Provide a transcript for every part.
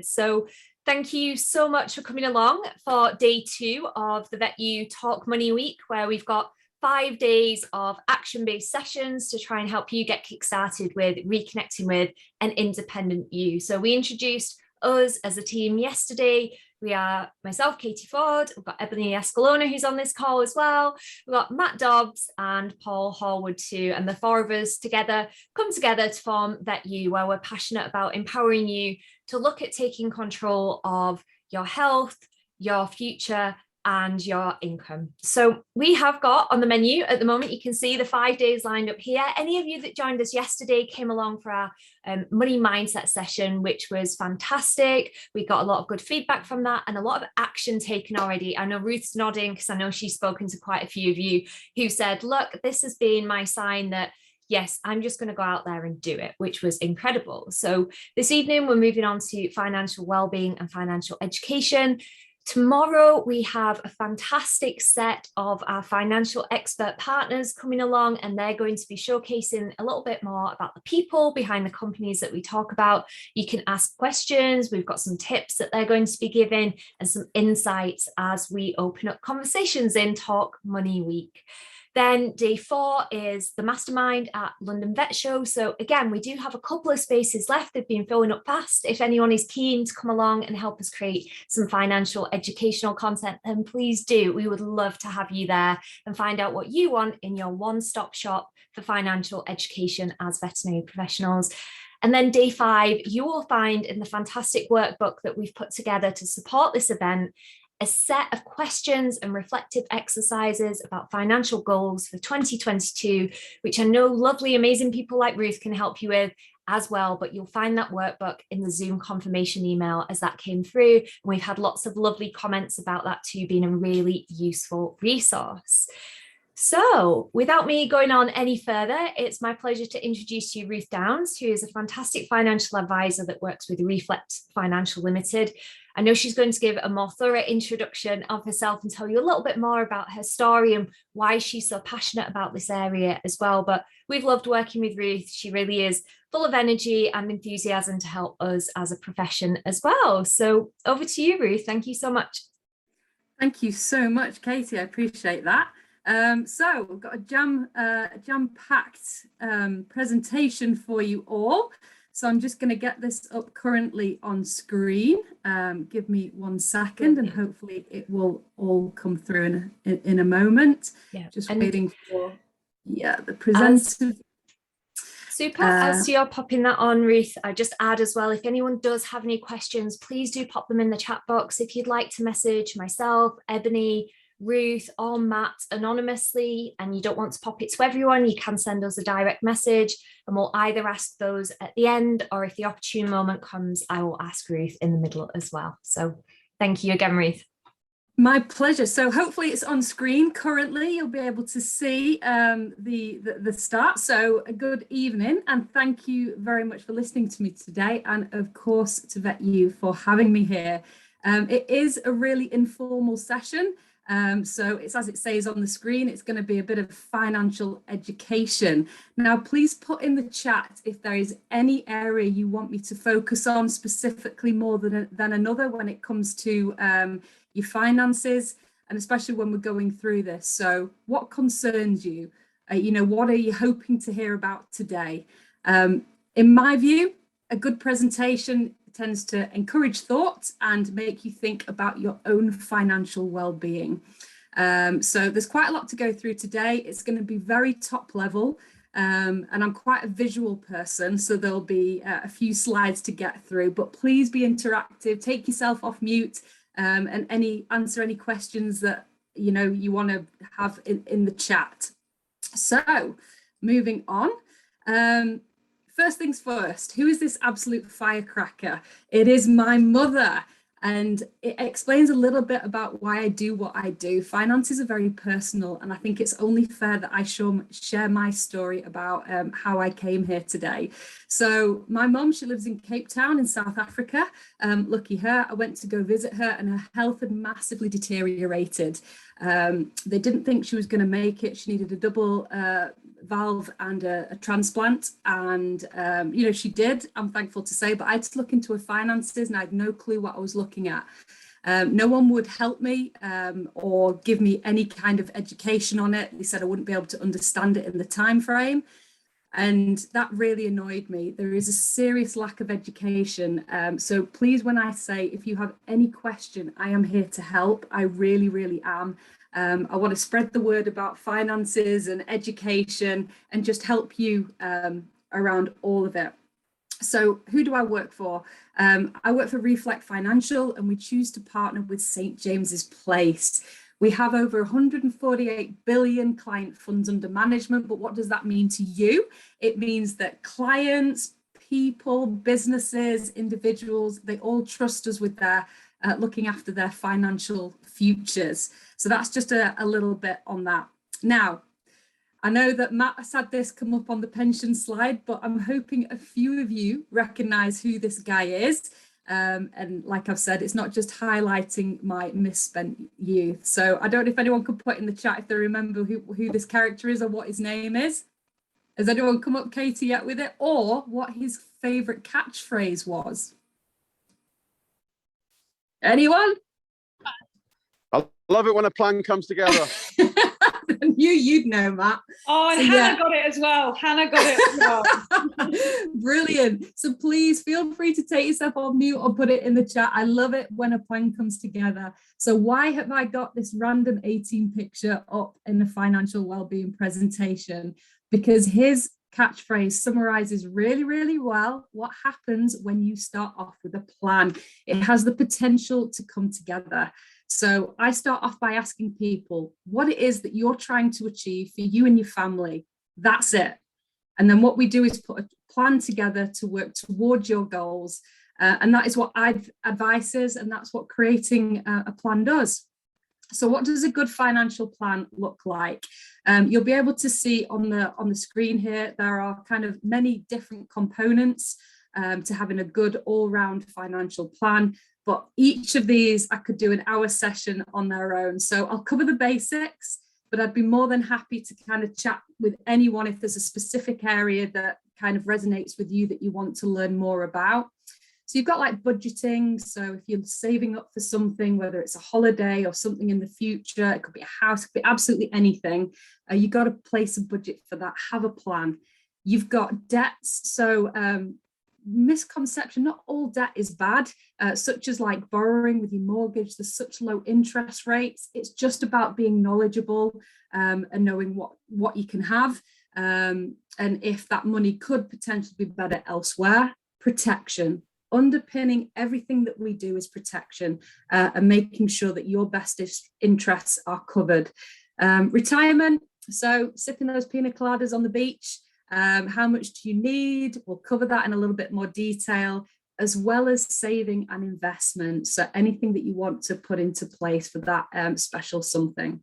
So thank you so much for coming along for day 2 of the Vet You Talk Money Week, where we've got 5 days of action-based sessions to try and help you get kick-started with reconnecting with an independent you. So we introduced us as a team yesterday. We are myself, Katie Ford, we've got Ebony Escalona, who's on this call as well. We've got Matt Dobbs and Paul Horwood too. And the 4 of us come together to form Vet You, where we're passionate about empowering you to look at taking control of your health, your future, and your income. So we have got on the menu at the moment, you can see the 5 days lined up here. Any of you that joined us yesterday came along for our money mindset session, which was fantastic. We got a lot of good feedback from that and a lot of action taken already. I know Ruth's nodding because I know she's spoken to quite a few of you who said, look, this has been my sign that yes, I'm just going to go out there and do it, which was incredible. So this evening, we're moving on to financial well-being and financial education. Tomorrow, we have a fantastic set of our financial expert partners coming along, and they're going to be showcasing a little bit more about the people behind the companies that we talk about. You can ask questions. We've got some tips that they're going to be giving and some insights as we open up conversations in Talk Money Week. Then day 4 is the mastermind at London Vet Show. So again, we do have a couple of spaces left. They've been filling up fast. If anyone is keen to come along and help us create some financial educational content, then please do. We would love to have you there and find out what you want in your one-stop shop for financial education as veterinary professionals. And then day 5, you will find in the fantastic workbook that we've put together to support this event a set of questions and reflective exercises about financial goals for 2022, which I know lovely, amazing people like Ruth can help you with as well. But you'll find that workbook in the Zoom confirmation email as that came through. And we've had lots of lovely comments about that too, being a really useful resource. So without me going on any further, it's my pleasure to introduce you Ruth Downs, who is a fantastic financial advisor that works with Reflect Financial Limited. I know she's going to give a more thorough introduction of herself and tell you a little bit more about her story and why she's so passionate about this area as well. But we've loved working with Ruth. She really is full of energy and enthusiasm to help us as a profession as well. So over to you, Ruth. Thank you so much. Thank you so much, Katie. I appreciate that. So we've got a jam-packed presentation for you all. So I'm just going to get this up currently on screen. Give me 1 second and hopefully it will all come through in a moment. Yeah. Just waiting for the presenter. Super. As you're popping that on, Ruth, I just add as well, if anyone does have any questions, please do pop them in the chat box. If you'd like to message myself, Ebony, Ruth or Matt anonymously and you don't want to pop it to everyone, you can send us a direct message and we'll either ask those at the end, or if the opportune moment comes, I will ask Ruth in the middle as well. So thank you again, Ruth. My pleasure. So hopefully it's on screen currently. You'll be able to see the start. So a good evening and thank you very much for listening to me today, and of course to Vet You for having me here. It is a really informal session. So it's as it says on the screen, it's going to be a bit of financial education. Now, please put in the chat if there is any area you want me to focus on specifically more than another when it comes to your finances, and especially when we're going through this. So what concerns you? What are you hoping to hear about today? In my view, a good presentation tends to encourage thought and make you think about your own financial well-being. So there's quite a lot to go through today. It's going to be very top level, and I'm quite a visual person, so there'll be a few slides to get through, but please be interactive, take yourself off mute, and answer any questions that you want to have in the chat. So moving on. First things first, who is this absolute firecracker? It is my mother, and it explains a little bit about why I do what I do. Finances are very personal, and I think it's only fair that I share my story about how I came here today. So my mum, she lives in Cape Town in South Africa. Lucky her, I went to go visit her and her health had massively deteriorated. They didn't think she was going to make it. She needed a double valve and a transplant, and she did, I'm thankful to say, but I had to look into her finances and I had no clue what I was looking at. No one would help me or give me any kind of education on it. They said I wouldn't be able to understand it in the time frame, and that really annoyed me. There is a serious lack of education. So please, when I say if you have any question, I am here to help. I really, really am. I want to spread the word about finances and education and just help you around all of it. So who do I work for? I work for Reflect Financial, and we choose to partner with St. James's Place. We have over 148 billion client funds under management, but what does that mean to you? It means that clients, people, businesses, individuals, they all trust us with their looking after their financial futures. So that's just a little bit on that. Now, I know that Matt has had this come up on the pension slide, but I'm hoping a few of you recognize who this guy is. And like I've said, it's not just highlighting my misspent youth. So I don't know if anyone could put in the chat if they remember who this character is or what his name is. Has anyone come up, Katie, yet with it? Or what his favorite catchphrase was? Anyone? I love it when a plan comes together. I knew you'd know, Matt. Oh, and So, Hannah got it as well. Hannah got it as well. Brilliant. So please feel free to take yourself on mute or put it in the chat. I love it when a plan comes together. So why have I got this random 18 picture up in the financial wellbeing presentation? Because his catchphrase summarizes really, really well what happens when you start off with a plan. It has the potential to come together. So I start off by asking people what it is that you're trying to achieve for you and your family. That's it. And then what we do is put a plan together to work towards your goals. And that is what advice is, and that's what creating a plan does. So what does a good financial plan look like? You'll be able to see on the screen here, there are kind of many different components to having a good all-round financial plan. But each of these, I could do an hour session on their own. So I'll cover the basics, but I'd be more than happy to kind of chat with anyone if there's a specific area that kind of resonates with you that you want to learn more about. So you've got like budgeting. So if you're saving up for something, whether it's a holiday or something in the future, it could be a house, it could be absolutely anything. You've got to place a budget for that, have a plan. You've got debts. So misconception, not all debt is bad, such as like borrowing with your mortgage. There's such low interest rates. It's just about being knowledgeable and knowing what you can have, and if that money could potentially be better elsewhere. Protection. Underpinning everything that we do is protection, and making sure that your best interests are covered. Retirement. So sipping those pina coladas on the beach. How much do you need? We'll cover that in a little bit more detail, as well as saving and investment. So anything that you want to put into place for that special something.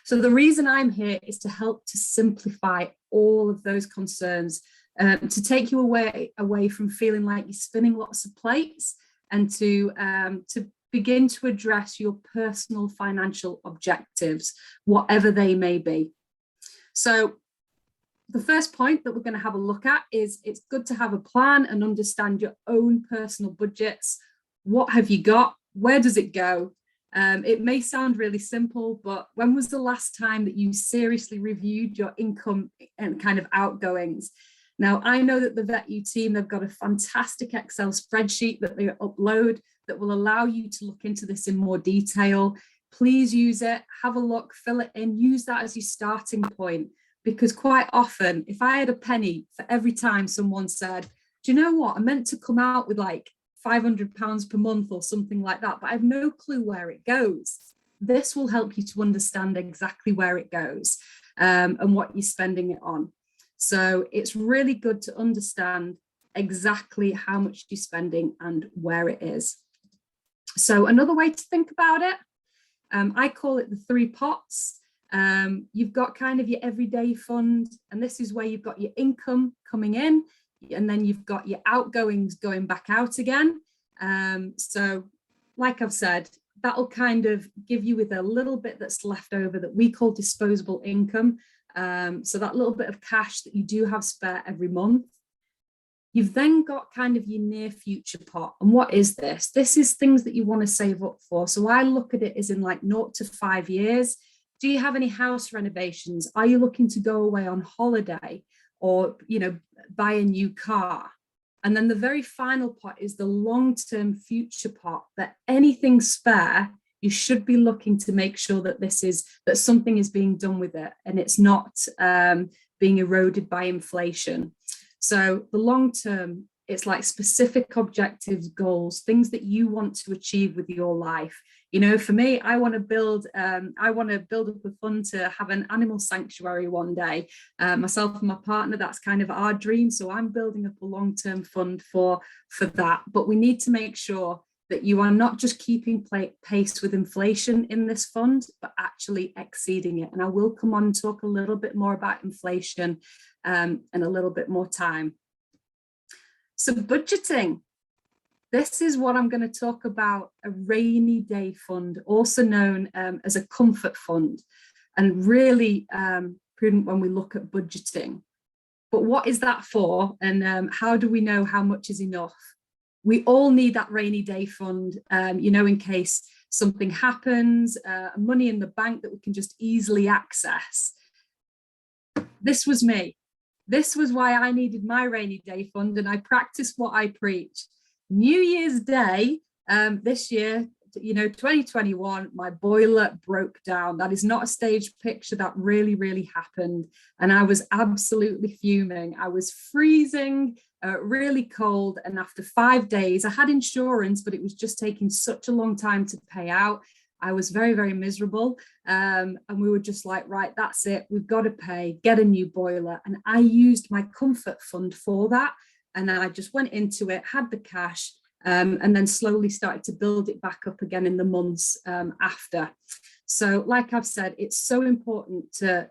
So the reason I'm here is to help to simplify all of those concerns, to take you away from feeling like you're spinning lots of plates, and to begin to address your personal financial objectives, whatever they may be. So the first point that we're going to have a look at is it's good to have a plan and understand your own personal budgets. What have you got? Where does it go? It may sound really simple, but when was the last time that you seriously reviewed your income and kind of outgoings? Now, I know that the VetU team, they've got a fantastic Excel spreadsheet that they upload that will allow you to look into this in more detail. Please use it, have a look, fill it in, use that as your starting point. Because quite often, if I had a penny for every time someone said, do you know what, I meant to come out with like £500 per month or something like that, but I have no clue where it goes. This will help you to understand exactly where it goes and what you're spending it on. So it's really good to understand exactly how much you're spending and where it is. So another way to think about it, I call it the 3 pots. You've got kind of your everyday fund, and this is where you've got your income coming in, and then you've got your outgoings going back out again. So like I've said, that'll kind of give you with a little bit that's left over that we call disposable income. So that little bit of cash that you do have spare every month. You've then got kind of your near future pot. And what is this? This is things that you want to save up for. So I look at it as in like 0 to 5 years. Do you have any house renovations? Are you looking to go away on holiday or, you know, buy a new car? And then the very final pot is the long-term future pot, that anything spare, you should be looking to make sure that that something is being done with it and it's not being eroded by inflation. So the long term, it's like specific objectives, goals, things that you want to achieve with your life. You know, for me, I want to build up a fund to have an animal sanctuary one day. Myself and my partner, that's kind of our dream. So I'm building up a long-term fund for that. But we need to make sure that you are not just keeping pace with inflation in this fund, but actually exceeding it. And I will come on and talk a little bit more about inflation in a little bit more time. So budgeting. This is what I'm going to talk about, a rainy day fund, also known as a comfort fund, and really prudent when we look at budgeting. But what is that for? And how do we know how much is enough? We all need that rainy day fund, you know, in case something happens, money in the bank that we can just easily access. This was me. This was why I needed my rainy day fund, and I practiced what I preach. New Year's Day this year, you know, 2021, my boiler broke down. That is not a staged picture. That really, really happened. And I was absolutely fuming. I was freezing, really cold. And after 5 days, I had insurance, but it was just taking such a long time to pay out. I was very, very miserable. And we were just like, right, that's it. We've got to pay, get a new boiler. And I used my comfort fund for that. And then I just went into it, had the cash, and then slowly started to build it back up again in the months after. So like I've said, it's so important to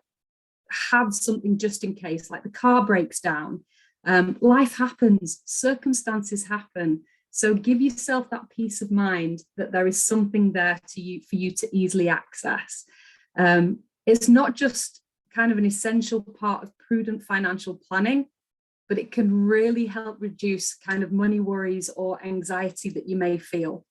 have something just in case, like the car breaks down. Life happens, circumstances happen. So give yourself that peace of mind that there is something there for you to easily access. It's not just kind of an essential part of prudent financial planning, but it can really help reduce kind of money worries or anxiety that you may feel.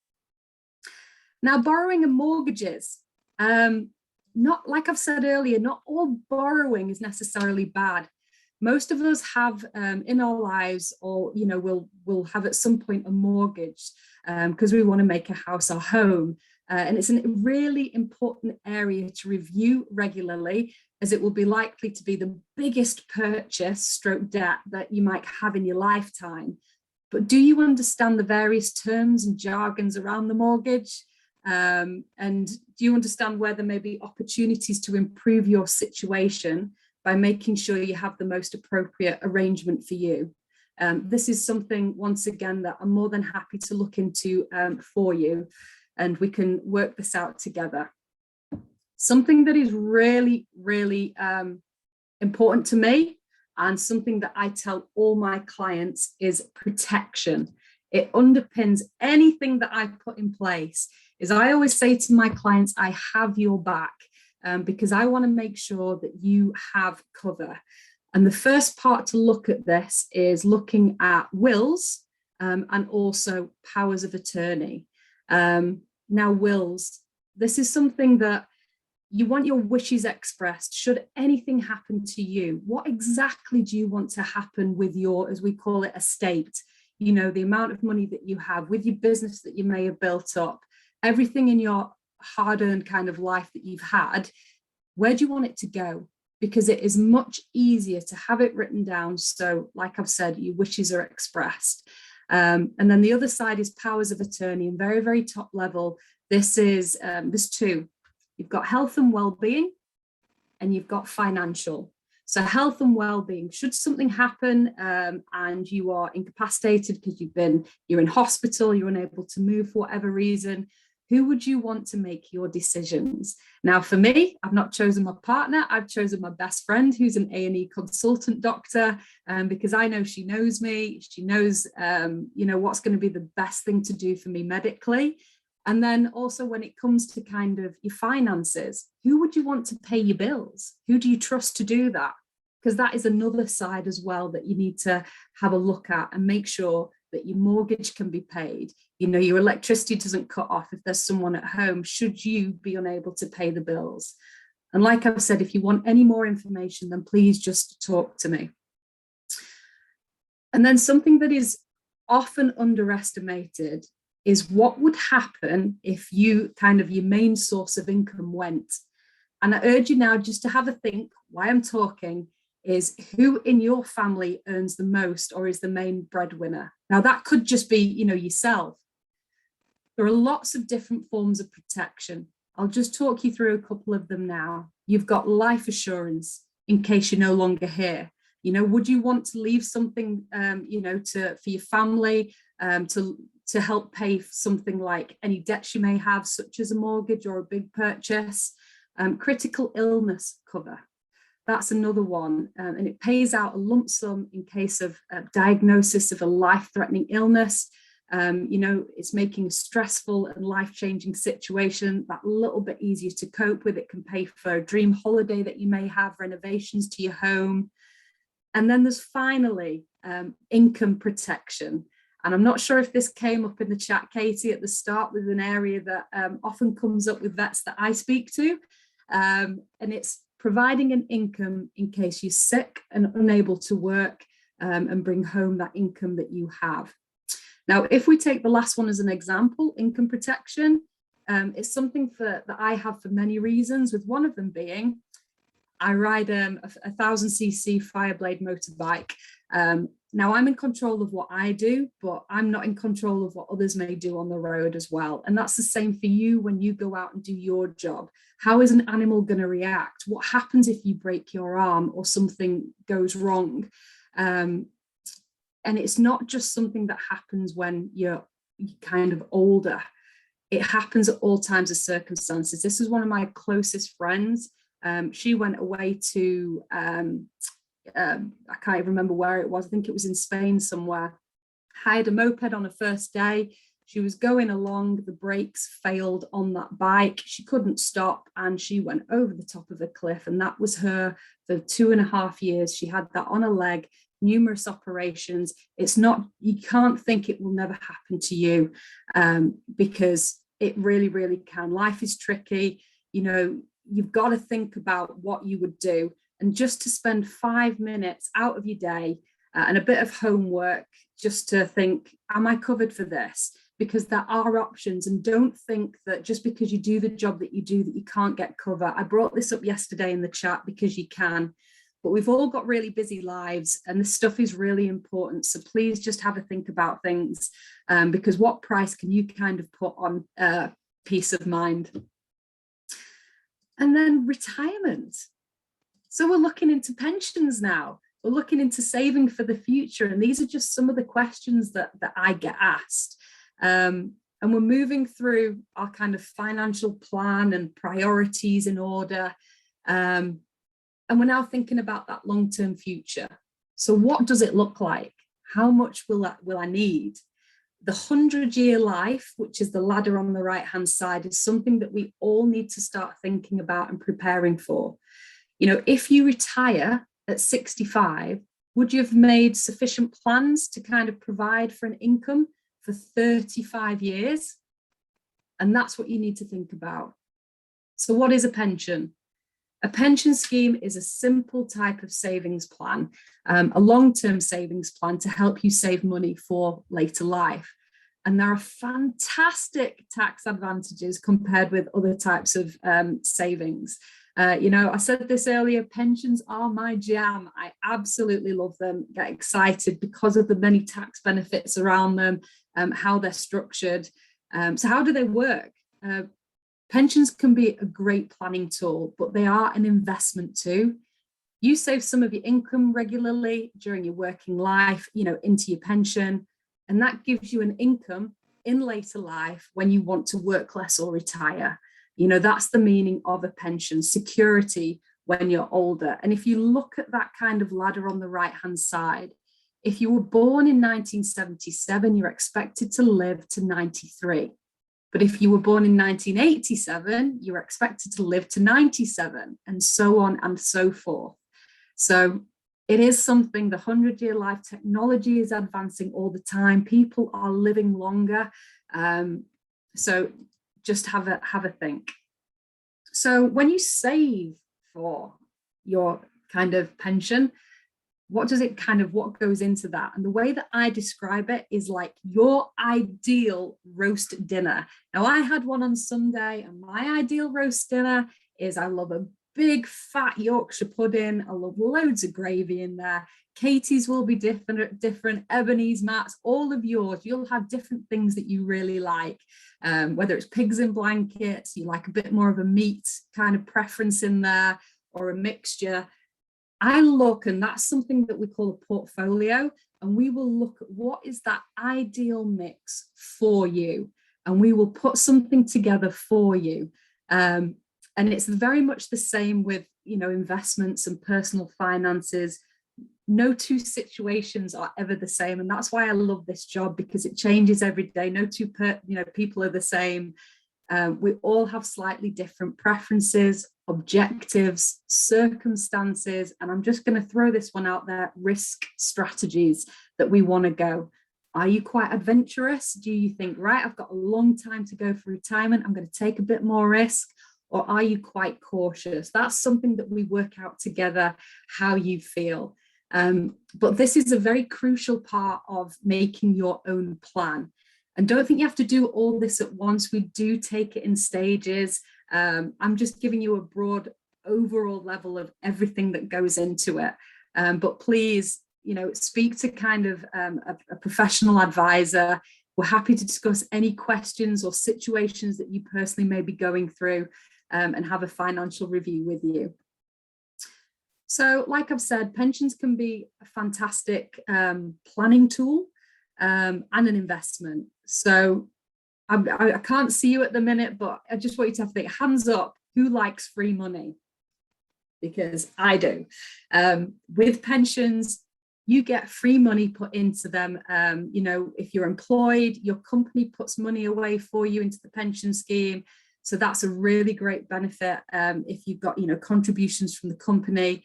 Now, borrowing and mortgages, not like I've said earlier, not all borrowing is necessarily bad. Most of us have in our lives, or you know, we'll have at some point a mortgage because we want to make a house our home. And it's a really important area to review regularly, as it will be likely to be the biggest purchase stroke debt that you might have in your lifetime. But do you understand the various terms and jargons around the mortgage? And do you understand where there may be opportunities to improve your situation by making sure you have the most appropriate arrangement for you? This is something, once again, that I'm more than happy to look into for you, and we can work this out together. Something that is really, really important to me, and something that I tell all my clients, is protection. It underpins anything that I put in place. Is I always say to my clients, I have your back, because I want to make sure that you have cover. And the first part to look at this is looking at wills and also powers of attorney. Now, wills, this is something that you want your wishes expressed. Should anything happen to you, what exactly do you want to happen with your, as we call it, estate? You know, the amount of money that you have, with your business that you may have built up, everything in your hard-earned kind of life that you've had, where do you want it to go? Because it is much easier to have it written down. So like I've said, your wishes are expressed. And then the other side is powers of attorney, and very, very top level. This is, there's two. You've got health and well-being, and you've got financial. So health and well-being, should something happen and you are incapacitated because you're in hospital, you're unable to move for whatever reason, who would you want to make your decisions? Now, for me, I've not chosen my partner. I've chosen my best friend, who's an A&E consultant doctor, because I know she knows me. She knows, you know, what's going to be the best thing to do for me medically. And then also when it comes to kind of your finances, who would you want to pay your bills? Who do you trust to do that? Because that is another side as well that you need to have a look at and make sure that your mortgage can be paid. You know, your electricity doesn't cut off if there's someone at home, should you be unable to pay the bills. And like I've said, if you want any more information, then please just talk to me. And then something that is often underestimated is what would happen if you kind of your main source of income went. And I urge you now just to have a think, why I'm talking is who in your family earns the most or is the main breadwinner. Now that could just be, you know, yourself. There are lots of different forms of protection. I'll just talk you through a couple of them now. You've got life assurance in case you're no longer here. You know, would you want to leave something, you know, for your family, to help pay for something like any debts you may have, such as a mortgage or a big purchase? Critical illness cover. That's another one, and it pays out a lump sum in case of a diagnosis of a life-threatening illness. You know, it's making a stressful and life-changing situation that little bit easier to cope with. It can pay for a dream holiday that you may have, renovations to your home. And then there's finally income protection. And I'm not sure if this came up in the chat, Katie, at the start, with an area that often comes up with vets that I speak to. And it's providing an income in case you're sick and unable to work, and bring home that income that you have. Now, if we take the last one as an example, income protection, it's something that I have for many reasons, with one of them being I ride a 1000cc Fireblade motorbike. Now I'm in control of what I do, but I'm not in control of what others may do on the road as well. And that's the same for you when you go out and do your job. How is an animal going to react? What happens if you break your arm or something goes wrong? And it's not just something that happens when you're kind of older. It happens at all times of circumstances. This is one of my closest friends. She went away to, I can't even remember where it was. I think it was in Spain somewhere. Hired a moped on her first day. She was going along, the brakes failed on that bike. She couldn't stop and she went over the top of a cliff. And that was her for 2.5 years. She had that on her leg, numerous operations. It's not, you can't think it will never happen to you, because it really, really can. Life is tricky. You know, you've got to think about what you would do. And just to spend 5 minutes out of your day and a bit of homework, just to think, am I covered for this? Because there are options, and don't think that just because you do the job that you do that you can't get cover. I brought this up yesterday in the chat because you can, but we've all got really busy lives and this stuff is really important. So please just have a think about things, because what price can you kind of put on peace of mind? And then retirement. So we're looking into pensions now. We're looking into saving for the future. And these are just some of the questions that I get asked. And we're moving through our kind of financial plan and priorities in order. And we're now thinking about that long-term future. So what does it look like? How much will I need? The 100-year life, which is the ladder on the right-hand side, is something that we all need to start thinking about and preparing for. You know, if you retire at 65, would you have made sufficient plans to kind of provide for an income for 35 years? And that's what you need to think about. So what is a pension? A pension scheme is a simple type of savings plan, a long-term savings plan to help you save money for later life. And there are fantastic tax advantages compared with other types of savings. You know, I said this earlier, pensions are my jam. I absolutely love them, get excited because of the many tax benefits around them, how they're structured. So how do they work? Pensions can be a great planning tool, but they are an investment too. You save some of your income regularly during your working life, you know, into your pension, and that gives you an income in later life when you want to work less or retire. You know, that's the meaning of a pension, security when you're older. And if you look at that kind of ladder on the right-hand side, if you were born in 1977, you're expected to live to 93. But if you were born in 1987, you're expected to live to 97, and so on and so forth. So it is something, the 100-year life technology is advancing all the time. People are living longer. So just have a think. So when you save for your kind of pension, what goes into that? And the way that I describe it is like your ideal roast dinner. Now, I had one on Sunday, and my ideal roast dinner is, I love a big fat Yorkshire pudding. I love loads of gravy in there. Katie's will be different, Ebony's, Matt's, all of yours. You'll have different things that you really like, whether it's pigs in blankets, you like a bit more of a meat kind of preference in there, or a mixture. I look, and that's something that we call a portfolio, and we will look at what is that ideal mix for you, and we will put something together for you. And it's very much the same with, investments and personal finances. No two situations are ever the same, and that's why I love this job, because it changes every day. No two people are the same. We all have slightly different preferences, objectives, circumstances, and I'm just going to throw this one out there: risk strategies that we want to go. Are you quite adventurous? Do you think, right, I've got a long time to go for retirement, I'm going to take a bit more risk? Or are you quite cautious? That's something that we work out together, how you feel. But this is a very crucial part of making your own plan. And don't think you have to do all this at once. We do take it in stages. I'm just giving you a broad overall level of everything that goes into it. But please, speak to kind of a professional advisor. We're happy to discuss any questions or situations that you personally may be going through, and have a financial review with you. So, like I've said, pensions can be a fantastic planning tool and an investment. So I can't see you at the minute, but I just want you to have to think, hands up, who likes free money? Because I do. With pensions, you get free money put into them. If you're employed, your company puts money away for you into the pension scheme. So that's a really great benefit. If you've got, contributions from the company,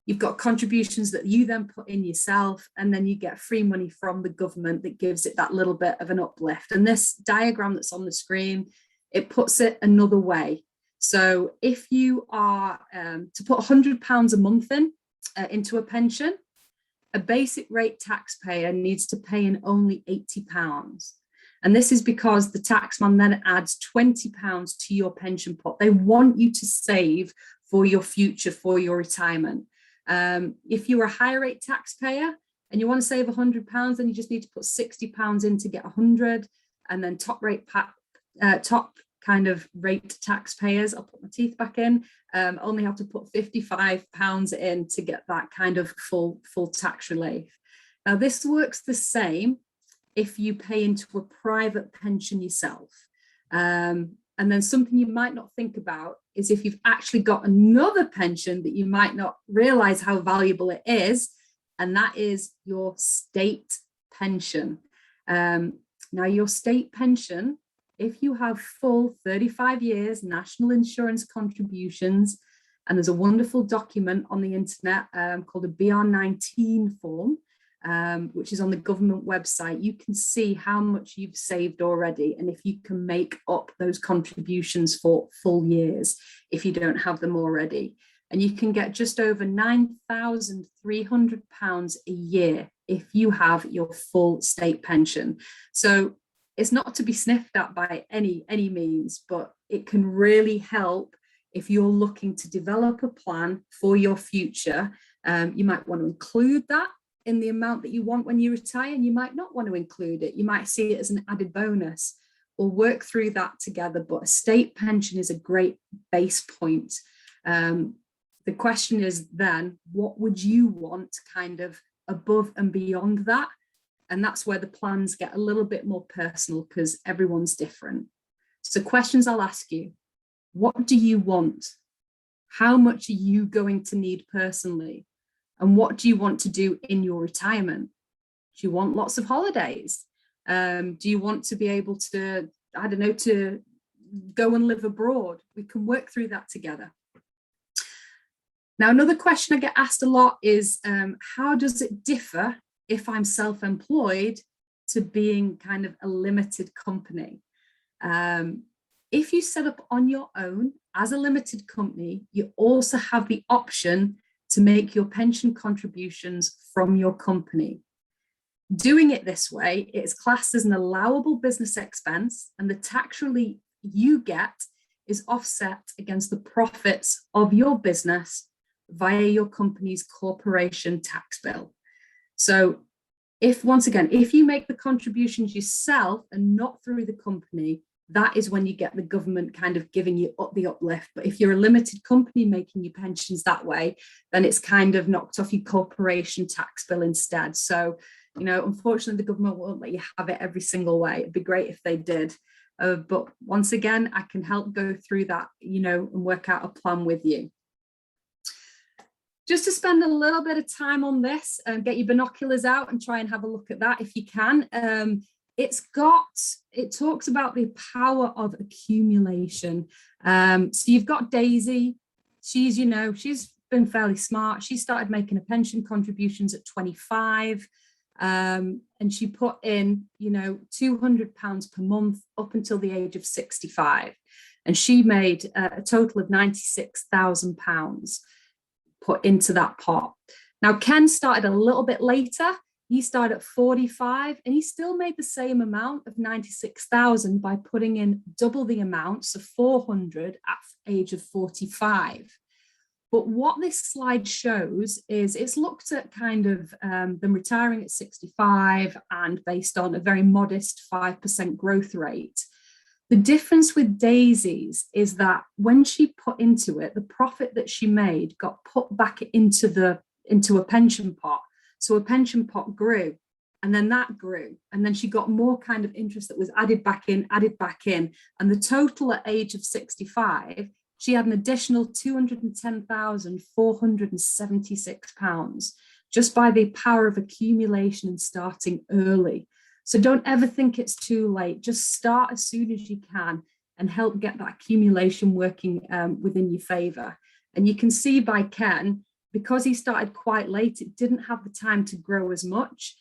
you've got contributions that you then put in yourself, and then you get free money from the government that gives it that little bit of an uplift. And this diagram that's on the screen, it puts it another way. So if you are to put £100 a month into a pension, a basic rate taxpayer needs to pay in only £80. And this is because the taxman then adds £20 to your pension pot. They want you to save for your future, for your retirement. If you're a higher rate taxpayer and you want to save £100, then you just need to put £60 in to get 100. And then top kind of rate taxpayers, I'll put my teeth back in, only have to put £55 in to get that kind of full tax relief. Now, this works the same if you pay into a private pension yourself. And then something you might not think about is if you've actually got another pension that you might not realize how valuable it is, and that is your state pension. Now, your state pension, if you have full 35 years national insurance contributions, and there's a wonderful document on the internet called a BR19 form, which is on the government website, you can see how much you've saved already, and if you can make up those contributions for full years if you don't have them already. And you can get just over £9,300 a year if you have your full state pension. So it's not to be sniffed at by any means, but it can really help if you're looking to develop a plan for your future. You might want to include that in the amount that you want when you retire, and you might not want to include it. You might see it as an added bonus. We'll work through that together, but a state pension is a great base point. The question is then, what would you want kind of above and beyond that? And that's where the plans get a little bit more personal, because everyone's different. So questions I'll ask you: what do you want? How much are you going to need personally? And what do you want to do in your retirement? Do you want lots of holidays? Do you want to be able to I don't know, to go and live abroad. We can work through that together. Now, another question I get asked a lot is, how does it differ if I'm self-employed to being kind of a limited company? If you set up on your own as a limited company, you also have the option to make your pension contributions from your company. Doing it this way, it is classed as an allowable business expense, and the tax relief you get is offset against the profits of your business via your company's corporation tax bill. So once again, if you make the contributions yourself and not through the company, that is when you get the government kind of giving you the uplift. But if you're a limited company making your pensions that way, then it's kind of knocked off your corporation tax bill instead. So, unfortunately, the government won't let you have it every single way. It'd be great if they did. But once again, I can help go through that, and work out a plan with you. Just to spend a little bit of time on this, get your binoculars out and try and have a look at that if you can. It talks about the power of accumulation. So you've got Daisy. She's been fairly smart. She started making her pension contributions at 25. And she put in, £200 per month up until the age of 65. And she made a total of £96,000 put into that pot. Now, Ken started a little bit later. He started at 45 and he still made the same amount of 96,000 by putting in double the amount, so 400 at age of 45. But what this slide shows is it's looked at kind of them retiring at 65 and based on a very modest 5% growth rate. The difference with Daisy's is that when she put into it, the profit that she made got put back into a pension pot. So a pension pot grew, and then that grew, and then she got more kind of interest that was added back in, and the total at age of 65, she had an additional £210,476 just by the power of accumulation and starting early. So don't ever think it's too late. Just start as soon as you can and help get that accumulation working within your favor. And you can see by Ken, because he started quite late, it didn't have the time to grow as much.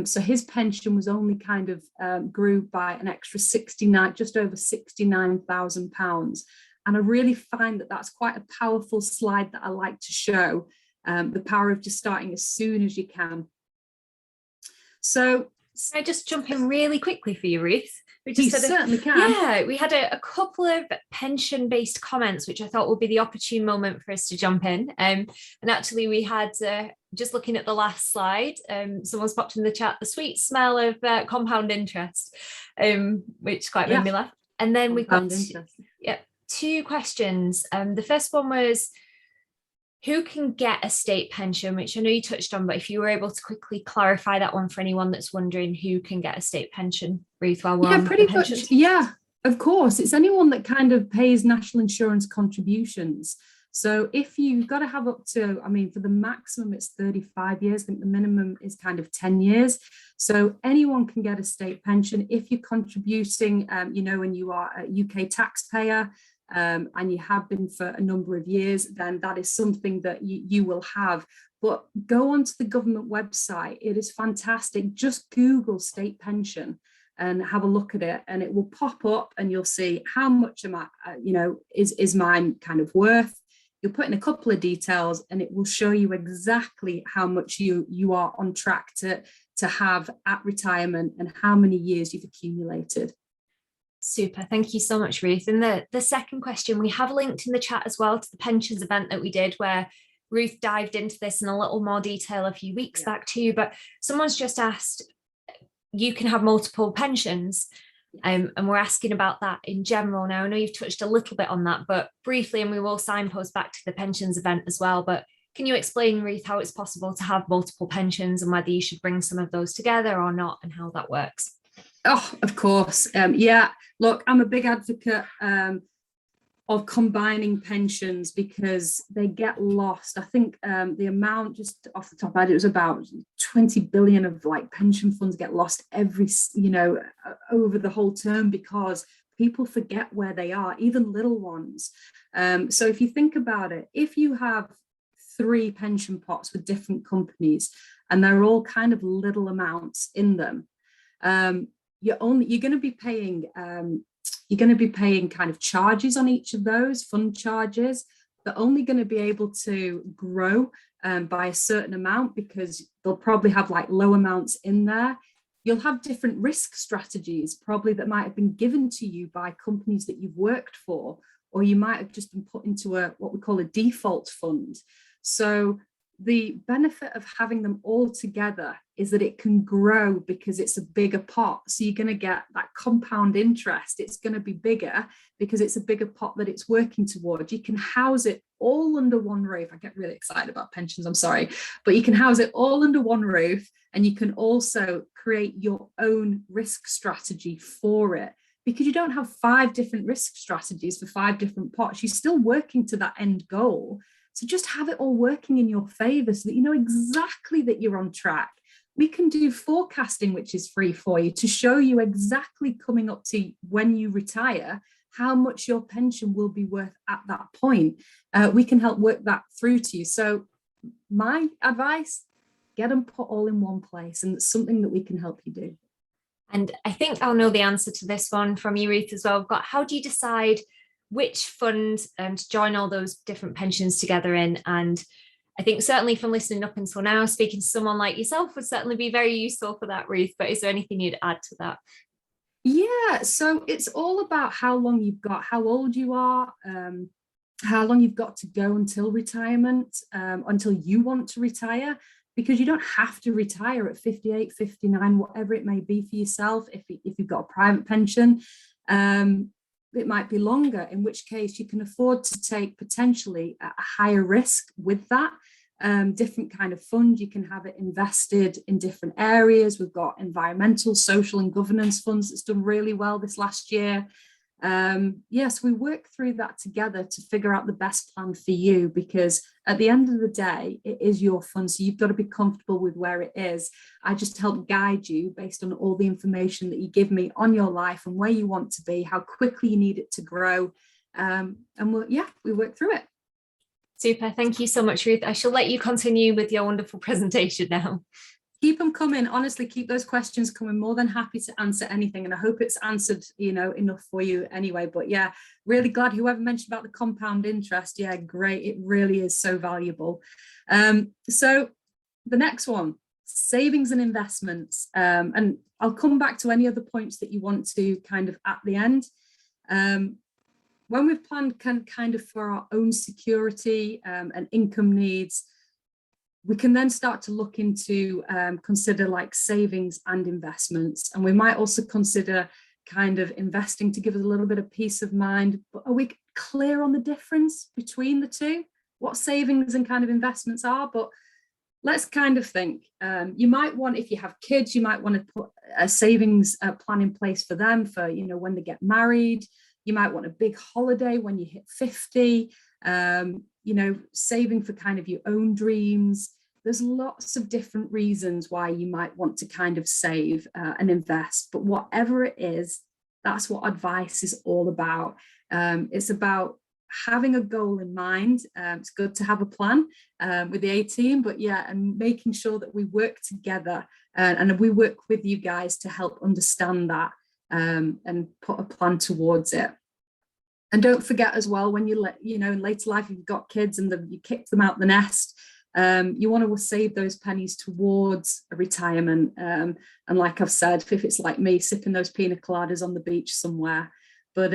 So his pension was only kind of grew by an extra just over £69,000. And I really find that that's quite a powerful slide that I like to show, the power of just starting as soon as you can. So can I just jump in really quickly for you, Ruth? You certainly can. Yeah, we had a couple of pension-based comments, which I thought would be the opportune moment for us to jump in. And actually, we had, just looking at the last slide, someone's popped in the chat, the sweet smell of compound interest, which quite made me laugh. And then we've got two questions. The first one was, who can get a state pension, which I know you touched on, but if you were able to quickly clarify that one for anyone that's wondering who can get a state pension, Ruth, while we're on pretty the pensions. much. Yeah, of course. It's anyone that kind of pays national insurance contributions. So if you've got to have up to, for the maximum, it's 35 years. I think the minimum is kind of 10 years. So anyone can get a state pension if you're contributing, and you are a UK taxpayer, and you have been for a number of years, then that is something that you will have. But go onto the government website. It is fantastic. Just Google state pension and have a look at it, and it will pop up and you'll see how much am I, is mine kind of worth. You'll put in a couple of details and it will show you exactly how much you are on track to have at retirement and how many years you've accumulated. Super. Thank you so much, Ruth. And the second question we have linked in the chat as well to the pensions event that we did, where Ruth dived into this in a little more detail a few weeks back too. But someone's just asked, you can have multiple pensions. And we're asking about that in general. Now, I know you've touched a little bit on that, but briefly, and we will signpost back to the pensions event as well. But can you explain, Ruth, how it's possible to have multiple pensions and whether you should bring some of those together or not and how that works? Oh, of course. Look, I'm a big advocate of of combining pensions because they get lost. I think the amount, just off the top of my head, it was about 20 billion of like pension funds get lost every, over the whole term because people forget where they are, even little ones. So if you think about it, if you have 3 pension pots with different companies and they're all kind of little amounts in them, you're going to be paying kind of charges on each of those fund charges. They're only going to be able to grow by a certain amount because they'll probably have like low amounts in there. You'll have different risk strategies probably that might have been given to you by companies that you've worked for, or you might have just been put into what we call a default fund. So the benefit of having them all together is that it can grow because it's a bigger pot. So you're going to get that compound interest. It's going to be bigger because it's a bigger pot that it's working towards. You can house it all under one roof. I get really excited about pensions, I'm sorry, but you can house it all under one roof, and you can also create your own risk strategy for it, because you don't have 5 different risk strategies for 5 different pots. You're still working to that end goal. So just have it all working in your favor so that you know exactly that you're on track. We can do forecasting, which is free for you, to show you exactly coming up to when you retire, how much your pension will be worth at that point. We can help work that through to you. So my advice, get them put all in one place, and it's something that we can help you do. And I think I'll know the answer to this one from you, Ruth, as well. We've got, how do you decide which fund to join all those different pensions together in? And I think certainly from listening up until now, speaking to someone like yourself would certainly be very useful for that, Ruth. But is there anything you'd add to that? Yeah, so it's all about how long you've got, how old you are, how long you've got to go until retirement, until you want to retire, because you don't have to retire at 58, 59, whatever it may be for yourself. If you've got a private pension, it might be longer, in which case you can afford to take potentially a higher risk with that. Different kind of fund, you can have it invested in different areas. We've got environmental, social and governance funds that's done really well this last year. Yes, we work through that together to figure out the best plan for you, because at the end of the day, it is your fund. So you've got to be comfortable with where it is. I just help guide you based on all the information that you give me on your life and where you want to be, how quickly you need it to grow. And we work through it. Super. Thank you so much, Ruth. I shall let you continue with your wonderful presentation now. Keep them coming. Honestly, keep those questions coming. More than happy to answer anything. And I hope it's answered, enough for you anyway. But yeah, really glad whoever mentioned about the compound interest. Yeah, great. It really is so valuable. So the next one, savings and investments. And I'll come back to any other points that you want to kind of at the end. When we've planned kind of for our own security and income needs, we can then start to look into consider like savings and investments. And we might also consider kind of investing to give us a little bit of peace of mind. But are we clear on the difference between the two? What savings and kind of investments are? But let's kind of think. You might want, if you have kids, you might want to put a savings plan in place for them for, when they get married. You might want a big holiday when you hit 50. Saving for kind of your own dreams. There's lots of different reasons why you might want to kind of save and invest, but whatever it is, that's what advice is all about. It's about having a goal in mind. It's good to have a plan with the A team, but yeah, and making sure that we work together and we work with you guys to help understand that and put a plan towards it. And don't forget as well, when in later life, you've got kids and you kick them out the nest, you want to save those pennies towards a retirement. And like I've said, if it's like me, sipping those pina coladas on the beach somewhere. But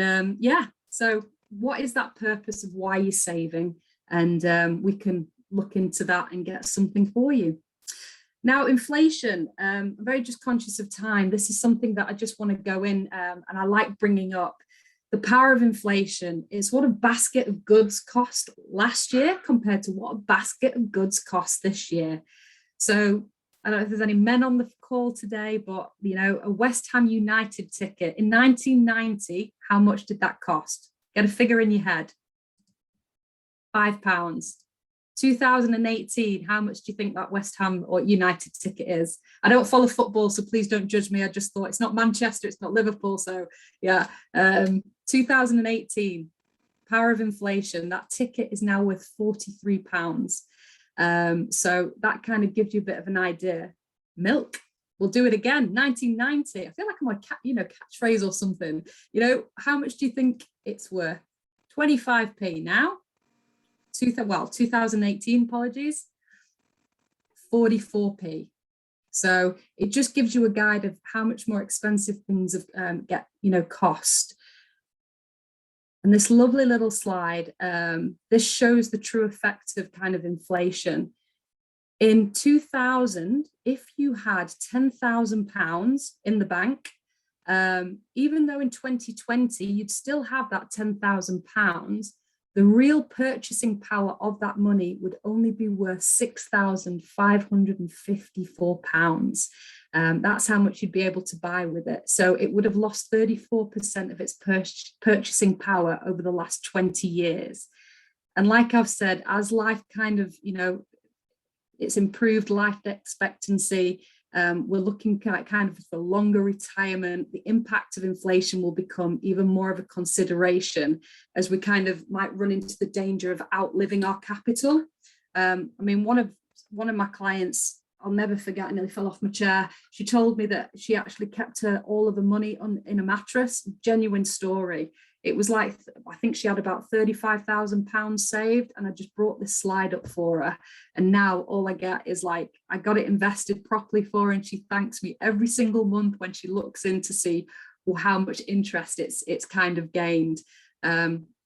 so what is that purpose of why you're saving? And we can look into that and get something for you. Now, inflation, I'm very just conscious of time. This is something that I just want to go in and I like bringing up. The power of inflation is what a basket of goods cost last year compared to what a basket of goods cost this year. So I don't know if there's any men on the call today, but a West Ham United ticket in 1990, how much did that cost? Get a figure in your head. £5. 2018, how much do you think that West Ham or United ticket is? I don't follow football, so please don't judge me. I just thought it's not Manchester, it's not Liverpool. So yeah, 2018, Power of Inflation, that ticket is now worth £43. So that kind of gives you a bit of an idea. Milk, we'll do it again, 1990. I feel like I'm a catchphrase or something. How much do you think it's worth? 25p now. 2018, apologies, 44p. So it just gives you a guide of how much more expensive things cost. And this lovely little slide, this shows the true effect of kind of inflation. In 2000, if you had £10,000 in the bank, even though in 2020 you'd still have that £10,000, the real purchasing power of that money would only be worth £6,554. That's how much you'd be able to buy with it. So it would have lost 34% of its purchasing power over the last 20 years. And like I've said, as life kind of, it's improved life expectancy, we're looking at kind of the longer retirement, the impact of inflation will become even more of a consideration as we kind of might run into the danger of outliving our capital. One of my clients, I'll never forget, I nearly fell off my chair. She told me that she actually kept all of the money in a mattress. Genuine story. It was like, I think she had about £35,000 saved, and I just brought this slide up for her. And now all I get is like, I got it invested properly for her, and she thanks me every single month when she looks in to see how much interest it's kind of gained.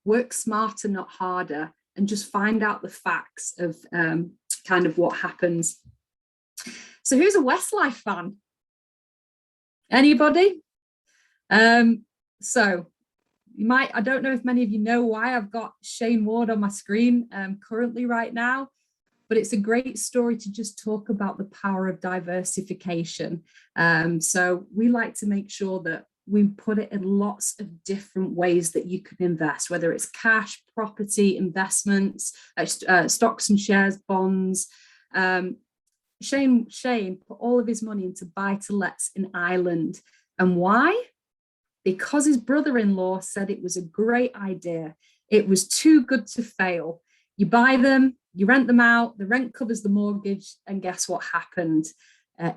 Work smarter, not harder, and just find out the facts of kind of what happens. So who's a Westlife fan? Anybody? So I don't know if many of you know why I've got Shane Ward on my screen currently right now, but it's a great story to just talk about the power of diversification. So we like to make sure that we put it in lots of different ways that you can invest, whether it's cash, property, investments, stocks and shares, bonds. Shane put all of his money into buy-to-lets in Ireland. And why? Because his brother-in-law said it was a great idea. It was too good to fail. You buy them, you rent them out, the rent covers the mortgage, and guess what happened?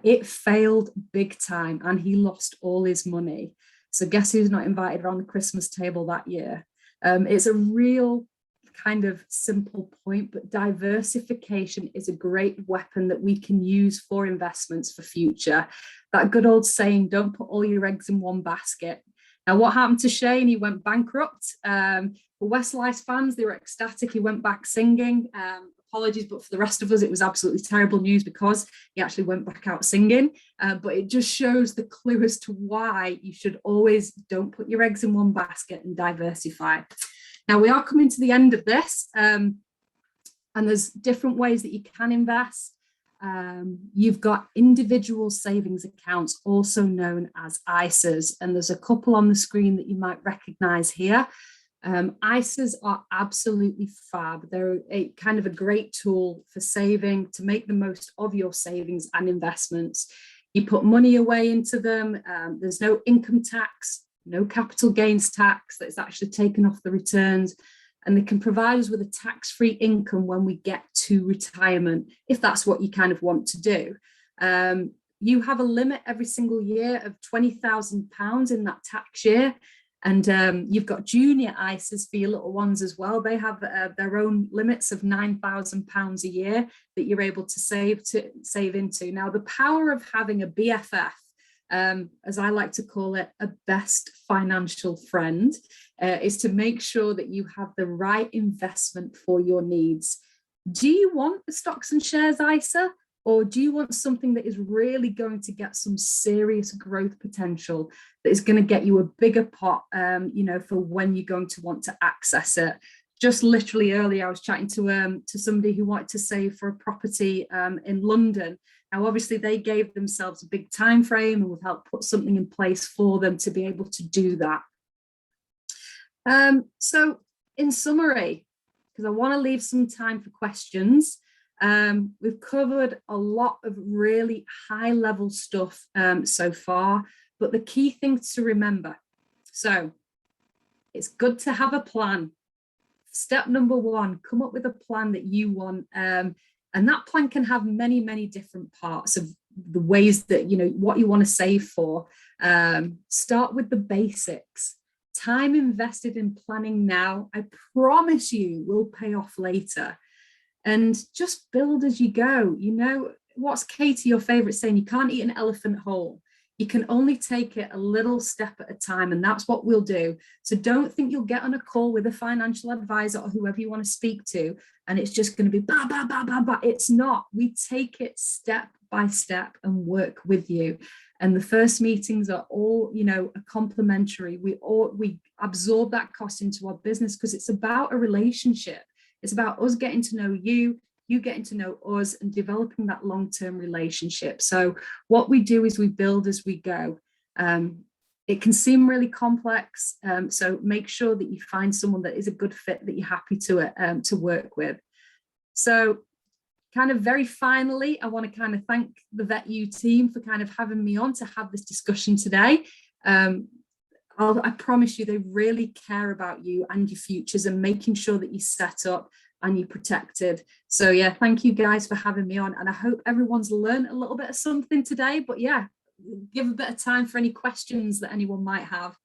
It failed big time, and he lost all his money. So guess who's not invited around the Christmas table that year? It's a real kind of simple point, but diversification is a great weapon that we can use for investments for future. That good old saying, don't put all your eggs in one basket. Now, what happened to Shane? He went bankrupt. For Westlife fans, they were ecstatic. He went back singing. Apologies, but for the rest of us, it was absolutely terrible news because he actually went back out singing. But it just shows the clue as to why you should always don't put your eggs in one basket and diversify. Now, we are coming to the end of this, and there's different ways that you can invest. You've got individual savings accounts, also known as ISAs, and there's a couple on the screen that you might recognize here. ISAs are absolutely fab. They're kind of a great tool for saving, to make the most of your savings and investments. You put money away into them. There's no income tax, no capital gains tax that's actually taken off the returns. And they can provide us with a tax-free income when we get to retirement, if that's what you kind of want to do. You have a limit every single year of £20,000 in that tax year. And you've got junior ISAs for your little ones as well. They have their own limits of £9,000 a year that you're able to save into. Now, the power of having a BFF, as I like to call it, a best financial friend, is to make sure that you have the right investment for your needs. Do you want the stocks and shares ISA, or do you want something that is really going to get some serious growth potential, that is going to get you a bigger pot, for when you're going to want to access it? Just literally earlier, I was chatting to somebody who wanted to save for a property in London. Now, obviously, they gave themselves a big time frame, and we've helped put something in place for them to be able to do that. So in summary, because I want to leave some time for questions, we've covered a lot of really high level stuff so far, but the key thing to remember, so it's good to have a plan. Step number one, come up with a plan that you want. And that plan can have many, many different parts of the ways that, you know, what you want to save for. Start with the basics. Time invested in planning now, I promise you, will pay off later. And just build as you go. You know, what's Katie, your favorite saying? You can't eat an elephant whole. You can only take it a little step at a time, and that's what we'll do. So don't think you'll get on a call with a financial advisor or whoever you want to speak to, and it's just going to be ba, ba, ba, ba, ba. It's not. We take it step by step and work with you. And the first meetings are all, you know, complimentary. We absorb that cost into our business because it's about a relationship. It's about us getting to know you, you getting to know us, and developing that long-term relationship. So what we do is we build as we go. It can seem really complex, so make sure that you find someone that is a good fit, that you're happy to work with. So kind of very finally, I want to kind of thank the VetU team for kind of having me on to have this discussion today. I promise you, they really care about you and your futures and making sure that you're set up and you're protected. So yeah, thank you guys for having me on, and I hope everyone's learned a little bit of something today. But yeah, give a bit of time for any questions that anyone might have.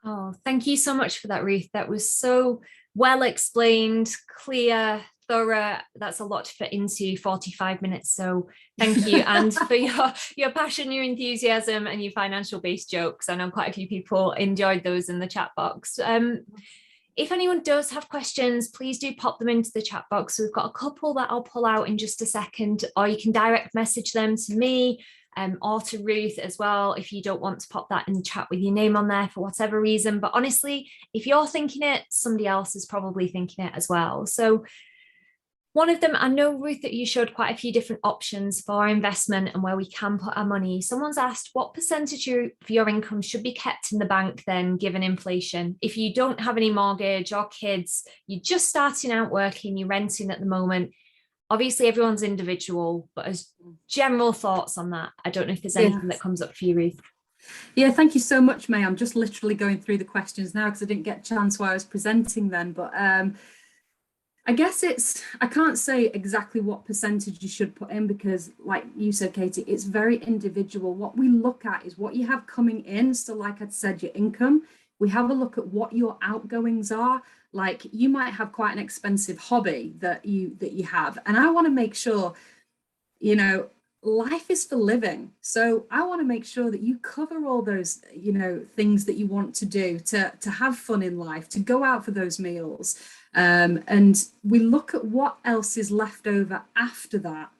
Oh, thank you so much for that, Ruth. That was so well explained, clear, thorough. That's a lot to fit into 45 minutes. So thank you. And for your passion, your enthusiasm, and your financial based jokes. I know quite a few people enjoyed those in the chat box. If anyone does have questions, please do pop them into the chat box. We've got a couple that I'll pull out in just a second, or you can direct message them to me or to Ruth as well, if you don't want to pop that in the chat with your name on there for whatever reason. But honestly, if you're thinking it, somebody else is probably thinking it as well. So one of them, I know, Ruth, that you showed quite a few different options for investment and where we can put our money. Someone's asked, what percentage of your income should be kept in the bank then, given inflation? If you don't have any mortgage or kids, you're just starting out working, you're renting at the moment. Obviously, everyone's individual, but as general thoughts on that, I don't know if there's anything that comes up for you, Ruth. Yeah, thank you so much, May. I'm just literally going through the questions now because I didn't get a chance while I was presenting then, but I guess I can't say exactly what percentage you should put in because, like you said, Katie, it's very individual. What we look at is what you have coming in. So like I'd said, your income, we have a look at what your outgoings are. Like you might have quite an expensive hobby that you have. And I want to make sure, you know, life is for living. So I want to make sure that you cover all those, you know, things that you want to do to have fun in life, to go out for those meals. And we look at what else is left over after that.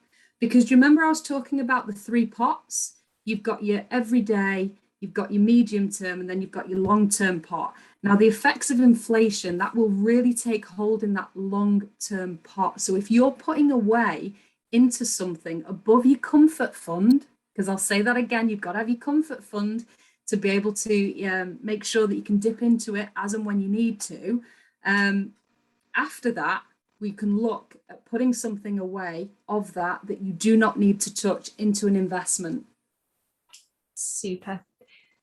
Because do you remember I was talking about the 3 pots? You've got your everyday, you've got your medium term, and then you've got your long-term pot. Now, the effects of inflation, that will really take hold in that long-term pot. So if you're putting away into something above your comfort fund, because I'll say that again, you've got to have your comfort fund to be able to make sure that you can dip into it as and when you need to. After that, we can look at putting something away of that you do not need to touch into an investment. Super.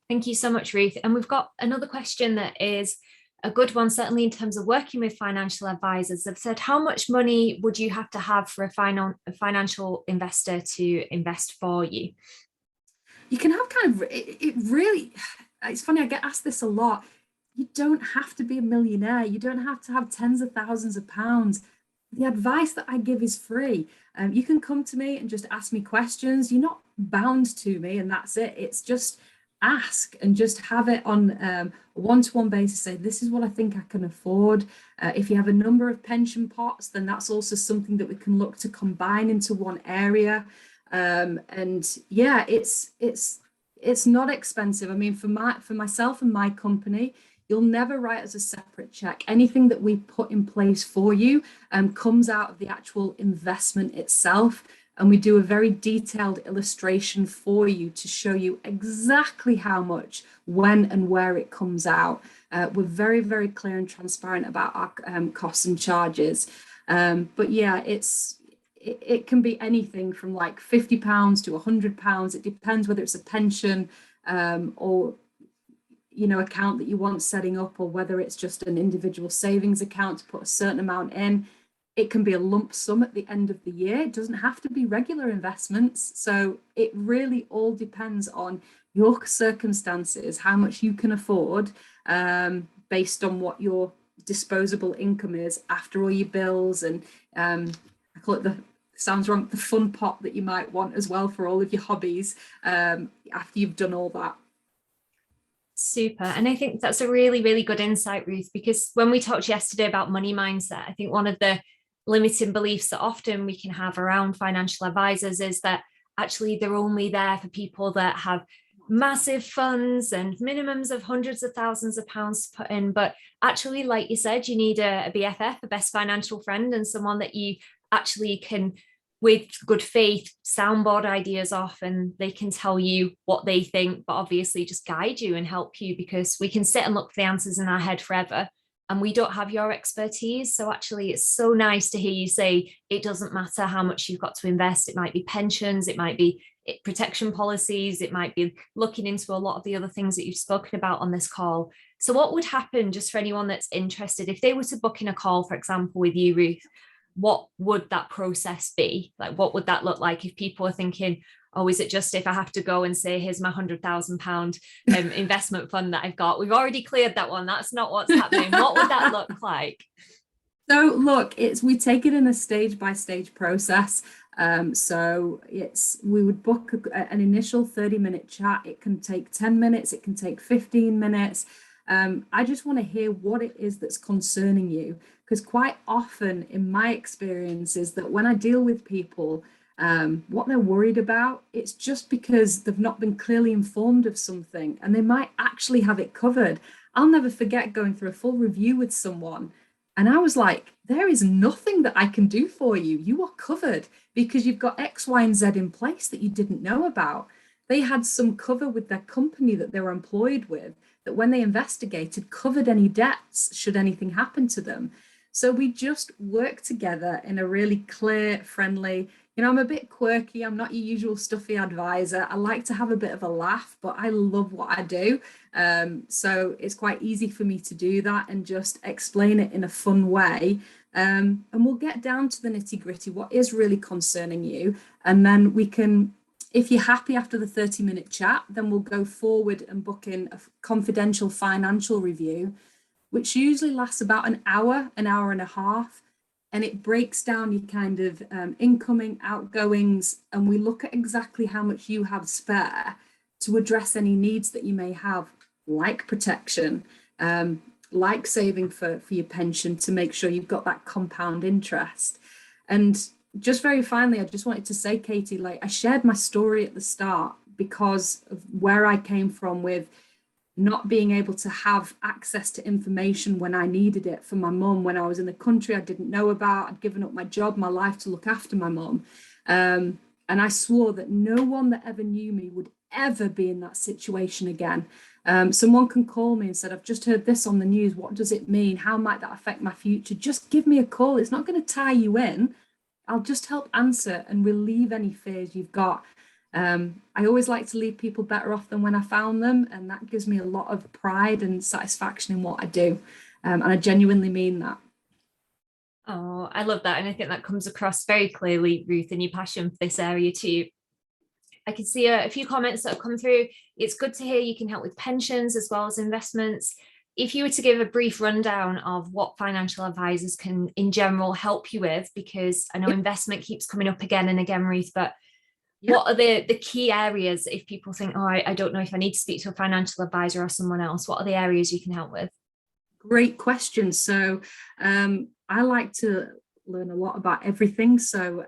Thank you so much, Ruth. And we've got another question that is a good one, certainly in terms of working with financial advisors. They've said, how much money would you have to have for a financial investor to invest for you? You can have kind of, it really, it's funny, I get asked this a lot. You don't have to be a millionaire. You don't have to have tens of thousands of pounds. The advice that I give is free. You can come to me and just ask me questions. You're not bound to me, and that's it. It's just ask and just have it on a one-to-one basis. Say, this is what I think I can afford. If you have a number of pension pots, then that's also something that we can look to combine into one area. And yeah, it's not expensive. I mean, for myself and my company, you'll never write as a separate check. Anything that we put in place for you comes out of the actual investment itself. And we do a very detailed illustration for you to show you exactly how much, when and where it comes out. We're very, very clear and transparent about our costs and charges. But yeah, it can be anything from like £50 to £100. It depends whether it's a pension or account that you want setting up, or whether it's just an individual savings account to put a certain amount in. It can be a lump sum at the end of the year. It doesn't have to be regular investments. So it really all depends on your circumstances, how much you can afford, based on what your disposable income is after all your bills, and I call it the fun pot that you might want as well for all of your hobbies after you've done all that. Super. And I think that's a really, really good insight, Ruth, because when we talked yesterday about money mindset, I think one of the limiting beliefs that often we can have around financial advisors is that actually they're only there for people that have massive funds and minimums of hundreds of thousands of pounds to put in. But actually, like you said, you need a BFF, a best financial friend, and someone that you actually can, with good faith, soundboard ideas off, and they can tell you what they think, but obviously just guide you and help you, because we can sit and look for the answers in our head forever and we don't have your expertise. So actually it's so nice to hear you say it doesn't matter how much you've got to invest. It might be pensions, it might be protection policies, it might be looking into a lot of the other things that you've spoken about on this call. So what would happen, just for anyone that's interested, if they were to book in a call, for example, with you, Ruth? What would that process be? Like, what would that look like if people are thinking, oh, is it just if I have to go and say, here's my £100,000 investment fund that I've got? We've already cleared that one. That's not what's happening. What would that look like? So look, we take it in a stage by stage process. So we would book an initial 30-minute chat. It can take 10 minutes. It can take 15 minutes. I just want to hear what it is that's concerning you, because quite often in my experience is that when I deal with people, what they're worried about, it's just because they've not been clearly informed of something, and they might actually have it covered. I'll never forget going through a full review with someone, and I was like, there is nothing that I can do for you. You are covered because you've got X, Y, and Z in place that you didn't know about. They had some cover with their company that they were employed with, that when they investigated covered any debts should anything happen to them. So we just work together in a really clear, friendly, I'm a bit quirky. I'm not your usual stuffy advisor. I like to have a bit of a laugh, but I love what I do. So it's quite easy for me to do that and just explain it in a fun way. And we'll get down to the nitty gritty, what is really concerning you. And then we can, if you're happy after the 30-minute chat, then we'll go forward and book in a confidential financial review, which usually lasts about an hour and a half. And it breaks down your kind of incoming, outgoings, and we look at exactly how much you have spare to address any needs that you may have, like protection, like saving for your pension, to make sure you've got that compound interest. And just very finally, I just wanted to say, Katie, like I shared my story at the start because of where I came from with not being able to have access to information when I needed it for my mum when I was in the country I didn't know about. I'd given up my job, my life to look after my mum. And I swore that no one that ever knew me would ever be in that situation again. Someone can call me and said, I've just heard this on the news. What does it mean? How might that affect my future? Just give me a call. It's not going to tie you in. I'll just help answer and relieve any fears you've got. I always like to leave people better off than when I found them, and that gives me a lot of pride and satisfaction in what I do, and I genuinely mean that. Oh, I love that, and I think that comes across very clearly, Ruth, and your passion for this area too. I can see a few comments that have come through. It's good to hear you can help with pensions as well as investments. If you were to give a brief rundown of what financial advisors can in general help you with, because I know investment keeps coming up again and again, Ruth, but what are the key areas if people think, oh, I don't know if I need to speak to a financial advisor or someone else? What are the areas you can help with? Great question. So I like to learn a lot about everything. So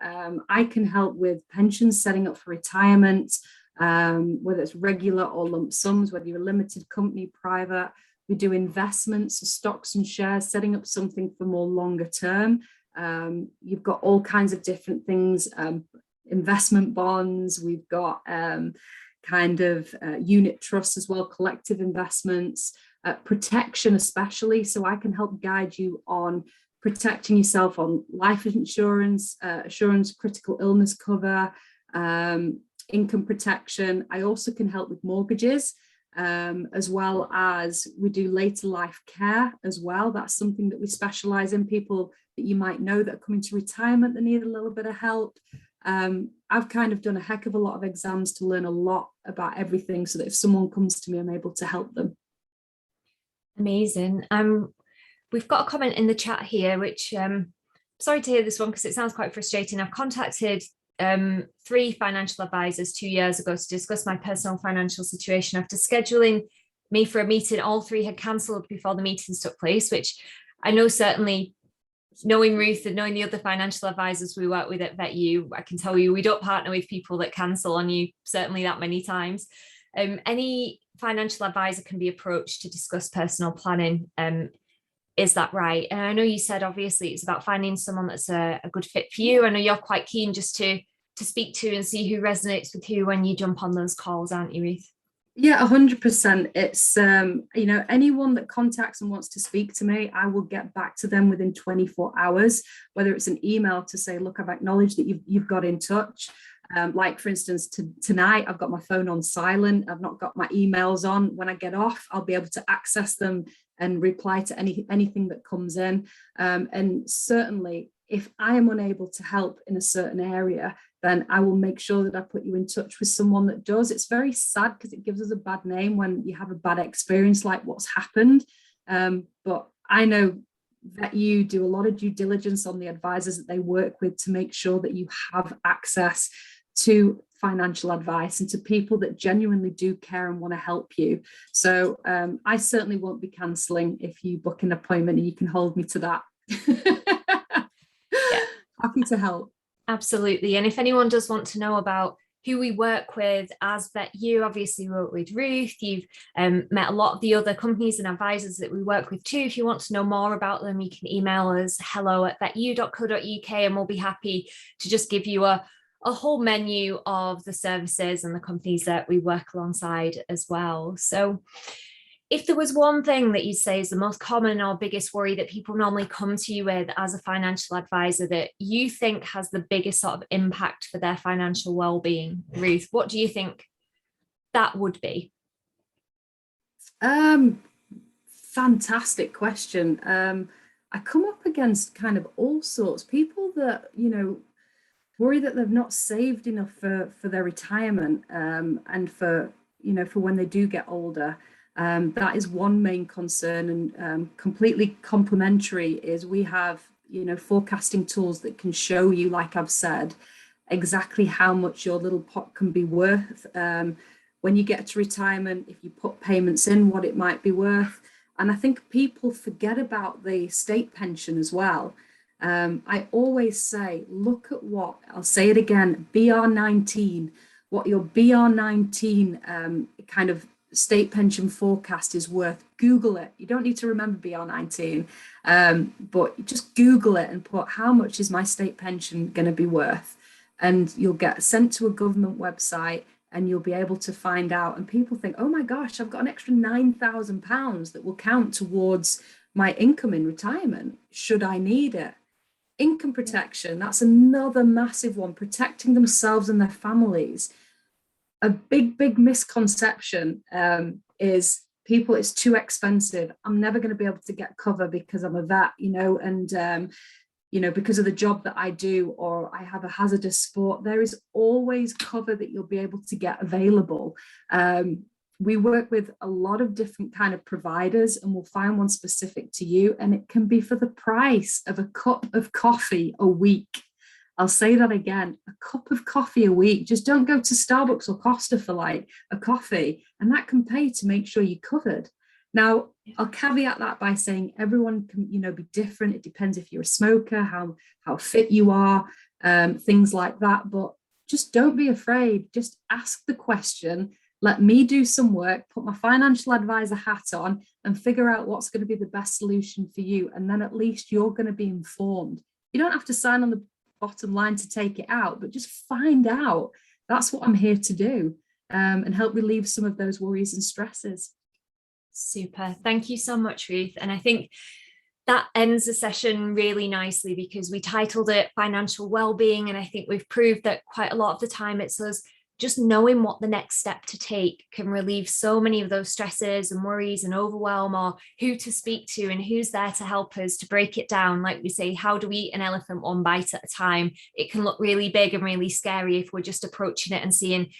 I can help with pensions, setting up for retirement, whether it's regular or lump sums, whether you're a limited company, private. We do investments, so stocks and shares, setting up something for more longer term. You've got all kinds of different things. Investment bonds, we've got kind of unit trusts as well, collective investments, protection especially. So I can help guide you on protecting yourself on life insurance, assurance, critical illness cover, income protection. I also can help with mortgages, as well as we do later life care as well. That's something that we specialize in. People that you might know that are coming to retirement that need a little bit of help. I've kind of done a heck of a lot of exams to learn a lot about everything, so that if someone comes to me, I'm able to help them. Amazing. We've got a comment in the chat here, which sorry to hear this one because it sounds quite frustrating. I've contacted 3 financial advisors 2 years ago to discuss my personal financial situation. After scheduling me for a meeting, all 3 had cancelled before the meetings took place, which I know, certainly knowing Ruth and knowing the other financial advisors we work with at VetU, I can tell you we don't partner with people that cancel on you certainly that many times. Any financial advisor can be approached to discuss personal planning. Is that right? And I know you said obviously it's about finding someone that's a good fit for you. I know you're quite keen just to speak to and see who resonates with who when you jump on those calls, aren't you, Ruth? Yeah, 100%. It's, you know, anyone that contacts and wants to speak to me, I will get back to them within 24 hours, whether it's an email to say, look, I've acknowledged that you've got in touch. Like, for instance, tonight, I've got my phone on silent. I've not got my emails on. When I get off, I'll be able to access them and reply to anything that comes in. And certainly, if I am unable to help in a certain area, then I will make sure that I put you in touch with someone that does. It's very sad because it gives us a bad name when you have a bad experience like what's happened. But I know that you do a lot of due diligence on the advisors that they work with to make sure that you have access to financial advice and to people that genuinely do care and want to help you. So I certainly won't be cancelling if you book an appointment, and you can hold me to that. Yeah. Happy to help. Absolutely. And if anyone does want to know about who we work with as VetU, obviously we work with Ruth. You've met a lot of the other companies and advisors that we work with too. If you want to know more about them, you can email us hello@vetu.co.uk, and we'll be happy to just give you a whole menu of the services and the companies that we work alongside as well. So if there was one thing that you'd say is the most common or biggest worry that people normally come to you with as a financial advisor that you think has the biggest sort of impact for their financial well-being, Ruth, what do you think that would be? Fantastic question. I come up against kind of all sorts. People that, you know, worry that they've not saved enough for their retirement, and for, you know, for when they do get older. That is one main concern, and completely complementary is we have, you know, forecasting tools that can show you, like I've said, exactly how much your little pot can be worth. When you get to retirement, if you put payments in, what it might be worth. And I think people forget about the state pension as well. I always say, look at what, I'll say it again, BR19, what your BR19 kind of state pension forecast is worth. Google it. You don't need to remember BR19, but just Google it and put how much is my state pension going to be worth, and you'll get sent to a government website and you'll be able to find out. And people think, oh my gosh, I've got an extra £9,000 that will count towards my income in retirement should I need it. Income protection, that's another massive one, protecting themselves and their families. A big misconception is people, it's too expensive. I'm never going to be able to get cover because I'm a vet, you know, and, you know, because of the job that I do, or I have a hazardous sport. There is always cover that you'll be able to get available. We work with a lot of different kind of providers, and we'll find one specific to you, and it can be for the price of a cup of coffee a week. I'll say that again, a cup of coffee a week. Just don't go to Starbucks or Costa for like a coffee, and that can pay to make sure you're covered. Now, I'll caveat that by saying everyone can, you know, be different. It depends if you're a smoker, how fit you are, things like that. But just don't be afraid. Just ask the question. Let me do some work, put my financial advisor hat on, and figure out what's going to be the best solution for you. And then at least you're going to be informed. You don't have to sign on the bottom line to take it out, but just find out. That's what I'm here to do. and help relieve some of those worries and stresses. Super. Thank you so much, Ruth. And I think that ends the session really nicely because we titled it Financial Wellbeing. And I think we've proved that quite a lot of the time it's us just knowing what the next step to take can relieve so many of those stresses and worries and overwhelm, or who to speak to and who's there to help us to break it down. Like we say, how do we eat an elephant one bite at a time? It can look really big and really scary if we're just approaching it and seeing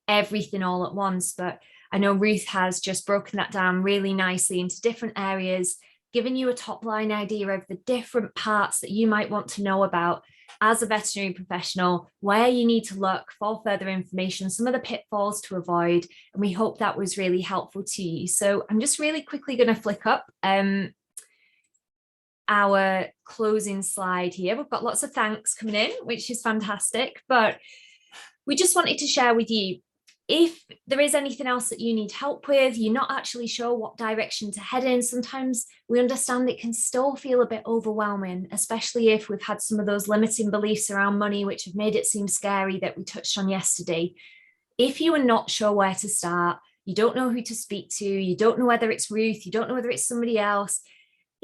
everything all at once. But I know Ruth has just broken that down really nicely into different areas, giving you a top line idea of the different parts that you might want to know about as a veterinary professional, where you need to look for further information, some of the pitfalls to avoid. And we hope that was really helpful to you. So I'm just really quickly going to flick up our closing slide here. We've got lots of thanks coming in, which is fantastic. But we just wanted to share with you, if there is anything else that you need help with, you're not actually sure what direction to head in, sometimes we understand it can still feel a bit overwhelming, especially if we've had some of those limiting beliefs around money, which have made it seem scary that we touched on yesterday. If you are not sure where to start, you don't know who to speak to, you don't know whether it's Ruth, you don't know whether it's somebody else,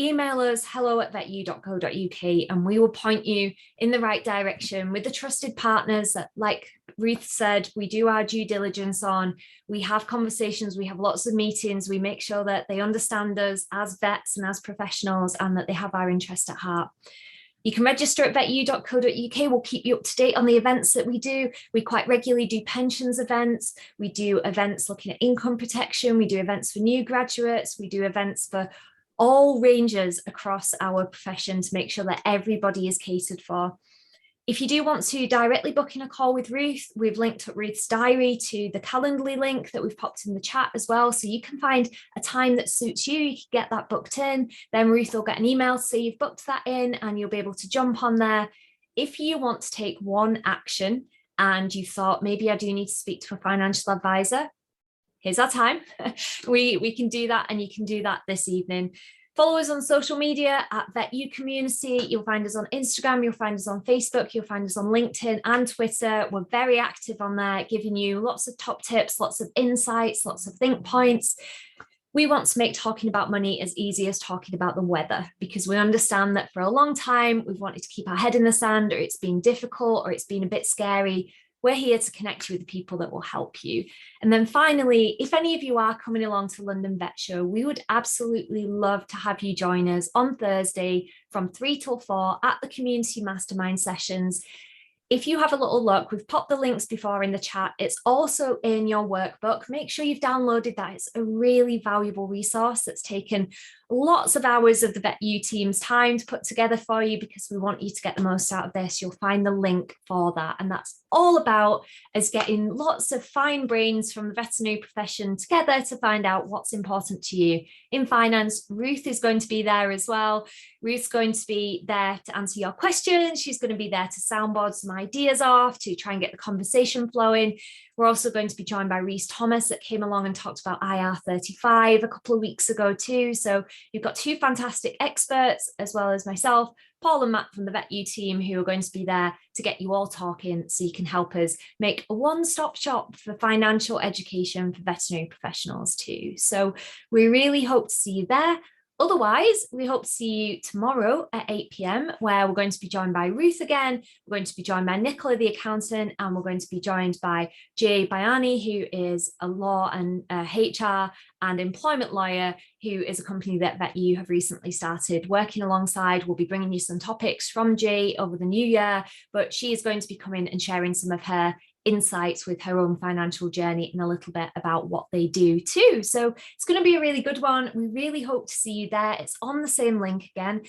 email us hello@vetu.co.uk and we will point you in the right direction with the trusted partners that, like Ruth said, we do our due diligence on. We have conversations, we have lots of meetings, we make sure that they understand us as vets and as professionals and that they have our interest at heart. You can register at vetu.co.uk. We'll keep you up to date on the events that we do. We quite regularly do pensions events. We do events looking at income protection. We do events for new graduates. We do events for all ranges across our profession to make sure that everybody is catered for. If you do want to directly book in a call with Ruth, we've linked up Ruth's diary to the Calendly link that we've popped in the chat as well. So you can find a time that suits you, you can get that booked in. Then Ruth will get an email to say you've booked that in and you'll be able to jump on there. If you want to take one action and you thought maybe I do need to speak to a financial advisor, here's our time. We can do that, and you can do that this evening. Follow us on social media at VetU Community. You'll find us on Instagram, you'll find us on Facebook, you'll find us on LinkedIn and Twitter. We're very active on there, giving you lots of top tips, lots of insights, lots of think points. We want to make talking about money as easy as talking about the weather, because we understand that for a long time, we've wanted to keep our head in the sand, or it's been difficult, or it's been a bit scary. We're here to connect you with the people that will help you. And then finally, if any of you are coming along to London Vet Show, we would absolutely love to have you join us on Thursday from 3 till 4 at the Community Mastermind sessions. If you have a little look, we've popped the links before in the chat. It's also in your workbook. Make sure you've downloaded that. It's a really valuable resource that's taken lots of hours of the VetU team's time to put together for you, because we want you to get the most out of this. You'll find the link for that. And that's all about us getting lots of fine brains from the veterinary profession together to find out what's important to you in finance. Ruth is going to be there as well. Ruth's going to be there to answer your questions. She's going to be there to soundboard some ideas off, to try and get the conversation flowing. We're also going to be joined by Rhys Thomas, that came along and talked about IR35 a couple of weeks ago too. So you've got two fantastic experts, as well as myself, Paul and Matt from the VetU team, who are going to be there to get you all talking, so you can help us make a one-stop shop for financial education for veterinary professionals too. So we really hope to see you there. Otherwise, we hope to see you tomorrow at 8 p.m, where we're going to be joined by Ruth again. We're going to be joined by Nicola, the accountant, and we're going to be joined by Jay Bayani, who is a law and HR and employment lawyer, who is a company that VetU have recently started working alongside. We'll be bringing you some topics from Jay over the new year, but she is going to be coming and sharing some of her insights with her own financial journey and a little bit about what they do too. So it's going to be a really good one. We really hope to see you there. It's on the same link again.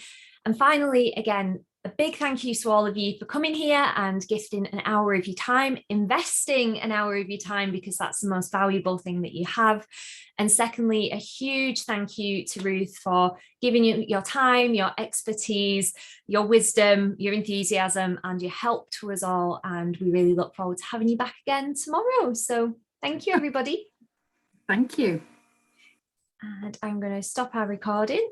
And finally, again, a big thank you to all of you for coming here and gifting an hour of your time, investing an hour of your time, because that's the most valuable thing that you have. And secondly, a huge thank you to Ruth for giving you your time, your expertise, your wisdom, your enthusiasm, and your help to us all. And we really look forward to having you back again tomorrow. So thank you, everybody. Thank you. And I'm going to stop our recording.